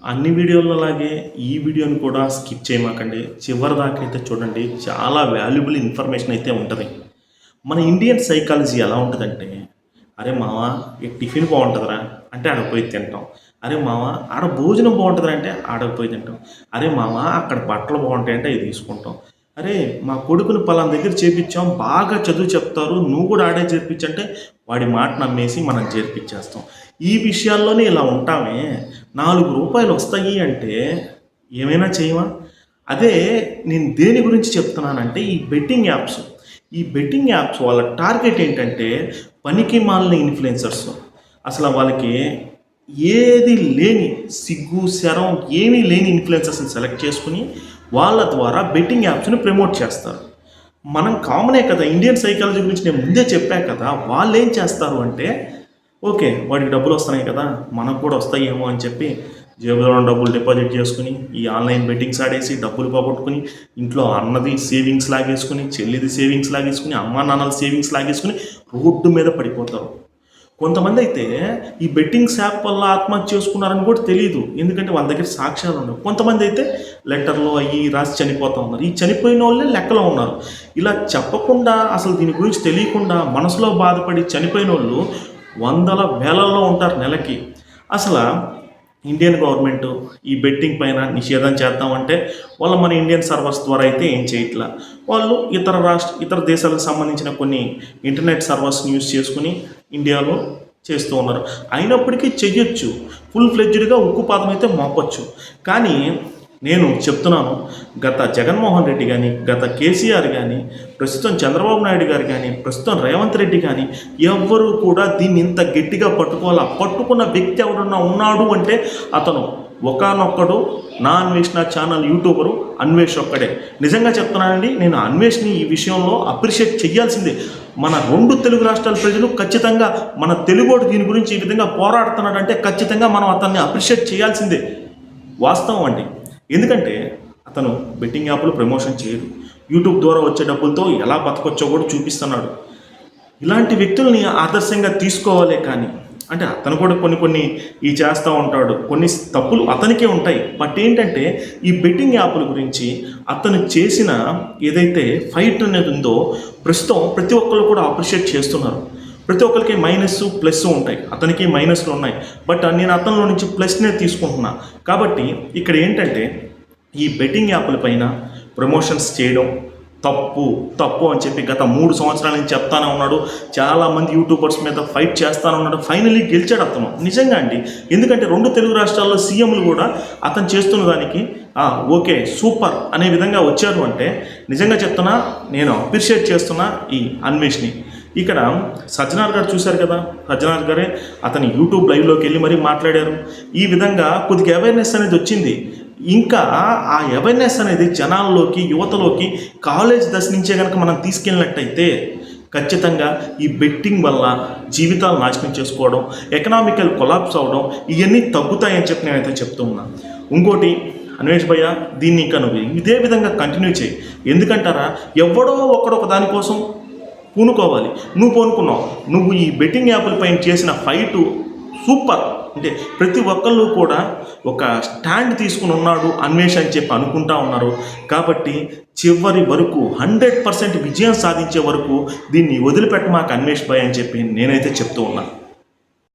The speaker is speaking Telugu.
అన్ని వీడియోలలాగే ఈ వీడియోని కూడా స్కిప్ చేయమాకండి. చివరి దాకా అయితే చూడండి. చాలా వాల్యుబుల్ ఇన్ఫర్మేషన్ అయితే ఉంటుంది. మన ఇండియన్ సైకాలజీ ఎలా ఉంటుందంటే, అరే మావా ఈ టిఫిన్ బాగుంటుందిరా అంటే ఆడకు పోయి తింటాం. అరే మావా ఆడ భోజనం బాగుంటుందిరా అంటే ఆడకు పోయి తింటాం. అరే మావా అక్కడ బట్టలు బాగుంటాయంటే అవి తీసుకుంటాం. అరే మా కొడుకుని పలానా దగ్గర చేర్పించాం, బాగా చదువు చెప్తారు, నువ్వు కూడా ఆడే చేర్పించంటే వాడి మాట నమ్మేసి మనం చేర్పించేస్తాం. ఈ విషయాల్లోనే ఇలా ఉంటామే. రూ. 4 వస్తాయి అంటే ఏమైనా చేయమా? అదే నేను దేని గురించి చెప్తున్నానంటే ఈ బెట్టింగ్ యాప్స్ వాళ్ళ టార్గెట్ ఏంటంటే పనికి మాలిన ఇన్ఫ్లుయెన్సర్స్. అసలు వాళ్ళకి ఏది లేని సిగ్గు శరం ఏమీ లేని ఇన్ఫ్లుయెన్సర్స్ని సెలెక్ట్ చేసుకుని వాళ్ళ ద్వారా బెట్టింగ్ యాప్స్ని ప్రమోట్ చేస్తారు. మనం కామనే కదా, ఇండియన్ సైకాలజీ గురించి నేను ముందే చెప్పాను కదా. వాళ్ళు ఏం చేస్తారు అంటే, ఓకే వాడికి డబ్బులు వస్తున్నాయి కదా మనకు కూడా వస్తాయేమో అని చెప్పి జేబులో డబ్బులు డిపాజిట్ చేసుకుని ఈ ఆన్లైన్ బెట్టింగ్స్ ఆడేసి డబ్బులు పోగొట్టుకుని ఇంట్లో అన్నది సేవింగ్స్ లాగేసుకుని, చెల్లిది సేవింగ్స్ లాగేసుకుని, అమ్మా నాన్నల సేవింగ్స్ లాగేసుకుని రోడ్డు మీద పడిపోతారు. కొంతమంది అయితే ఈ బెట్టింగ్స్ యాప్ వల్ల ఆత్మహత్య చేసుకున్నారని కూడా తెలియదు, ఎందుకంటే వాళ్ళ దగ్గర సాక్ష్యాలు ఉండవు. కొంతమంది అయితే లెటర్లో అయ్యి రాసి చనిపోతూ ఉన్నారు. ఈ చనిపోయిన వాళ్ళే లెక్కలో ఉన్నారు. ఇలా చెప్పకుండా, అసలు దీని గురించి తెలియకుండా మనసులో బాధపడి చనిపోయిన వాళ్ళు వందల వేలల్లో ఉంటారు నెలకి. అసలు ఇండియన్ గవర్నమెంట్ ఈ బెట్టింగ్ పైన నిషేధం చేద్దామంటే వాళ్ళు మన ఇండియన్ సర్వర్స్ ద్వారా అయితే ఏం చేయట్లా. వాళ్ళు ఇతర దేశాలకు సంబంధించిన కొన్ని ఇంటర్నెట్ సర్వర్స్ని యూజ్ చేసుకుని ఇండియాలో చేస్తూ ఉన్నారు. అయినప్పటికీ చెయ్యొచ్చు, ఫుల్ ఫ్లెడ్జ్డ్గా ఉక్కుపాదం అయితే మోపొచ్చు. కానీ నేను చెప్తున్నాను, గత జగన్మోహన్ రెడ్డి కానీ, గత కేసీఆర్ కానీ, ప్రస్తుతం చంద్రబాబు నాయుడు గారు కానీ, ప్రస్తుతం రేవంత్ రెడ్డి కానీ ఎవ్వరూ కూడా దీన్ని ఇంత గట్టిగా పట్టుకోవాలా. పట్టుకున్న వ్యక్తి ఎవడన్నా ఉన్నాడు అంటే అతను ఒకానొక్కడు నా అన్వేషణ ఛానల్ యూట్యూబరు అన్వేష్ ఒక్కడే. నిజంగా చెప్తున్నానండి, నేను అన్వేష్ని ఈ విషయంలో అప్రిషియేట్ చేయాల్సిందే. మన 2 తెలుగు రాష్ట్రాల ప్రజలు ఖచ్చితంగా మన తెలుగోడు దీని గురించి ఈ విధంగా పోరాడుతున్నాడంటే ఖచ్చితంగా మనం అతన్ని అప్రిషియేట్ చేయాల్సిందే. వాస్తవం అండి. ఎందుకంటే అతను బెట్టింగ్ యాప్లు ప్రమోషన్ చేయడు, యూట్యూబ్ ద్వారా వచ్చే డబ్బులతో ఎలా బతకొచ్చో కూడా చూపిస్తున్నాడు. ఇలాంటి వ్యక్తుల్ని ఆదర్శంగా తీసుకోవాలే కానీ, అంటే అతను కూడా కొన్ని ఈ చేస్తూ ఉంటాడు, కొన్ని తప్పులు అతనికే ఉంటాయి. బట్ ఏంటంటే ఈ బెట్టింగ్ యాప్ల గురించి అతను చేసిన ఏదైతే ఫైట్ అనేది ఉందో ప్రస్తుతం ప్రతి ఒక్కరు కూడా అప్రిషియేట్ చేస్తున్నారు. ప్రతి ఒక్కరికి మైనస్ ప్లస్ ఉంటాయి, అతనికి మైనస్లు ఉన్నాయి. బట్ నేను అతనిలో నుంచి ప్లస్నే తీసుకుంటున్నా. కాబట్టి ఇక్కడ ఏంటంటే ఈ బెట్టింగ్ యాప్ల పైన ప్రమోషన్స్ చేయడం తప్పు అని చెప్పి గత 3 సంవత్సరాల నుంచి చెప్తానే ఉన్నాడు. చాలామంది యూట్యూబర్స్ మీద ఫైట్ చేస్తానే ఉన్నాడు. ఫైనలీ గెలిచాడు అతను. నిజంగా అండి, ఎందుకంటే 2 తెలుగు రాష్ట్రాల్లో సీఎంలు కూడా అతను చేస్తున్న దానికి ఓకే సూపర్ అనే విధంగా వచ్చారు అంటే నిజంగా చెప్తున్నా, నేను అప్రిషియేట్ చేస్తున్నా ఈ అన్వేష్ని. ఇక్కడ సజ్జనార్ గారు చూశారు కదా, సజ్జనార్ గారే అతని యూట్యూబ్ లైవ్లోకి వెళ్ళి మరీ మాట్లాడారు. ఈ విధంగా కొద్దిగా అవేర్నెస్ అనేది వచ్చింది. ఇంకా ఆ అవేర్నెస్ అనేది జనాల్లోకి, యువతలోకి కాలేజ్ దశ నుంచే కనుక మనం తీసుకెళ్ళినట్టయితే ఖచ్చితంగా ఈ బెట్టింగ్ వల్ల జీవితాలు నాశనం చేసుకోవడం, ఎకనామికల్ కొలాప్స్ అవ్వడం ఇవన్నీ తగ్గుతాయని చెప్పి నేనైతే చెప్తూ ఉన్నాను. ఇంకోటి అన్వేష్ భయ్య, దీన్ని ఇంకా నువ్వు ఇదే విధంగా కంటిన్యూ చేయి. ఎందుకంటారా, ఎవడో ఒకడొక దానికోసం పూనుకోవాలి. నువ్వు పూనుకున్నావు. నువ్వు ఈ బెట్టింగ్ యాప్ల పైన చేసిన ఫైటు సూపర్. అంటే ప్రతి ఒక్కళ్ళు కూడా ఒక స్టాండ్ తీసుకుని ఉన్నాడు అన్వేష్ అని చెప్పి అనుకుంటా ఉన్నారు. కాబట్టి చివరి వరకు 100% విజయం సాధించే వరకు దీన్ని వదిలిపెట్టమాక అన్వేష్ భాయ్ అని చెప్పి నేనైతే చెప్తూ ఉన్నాను.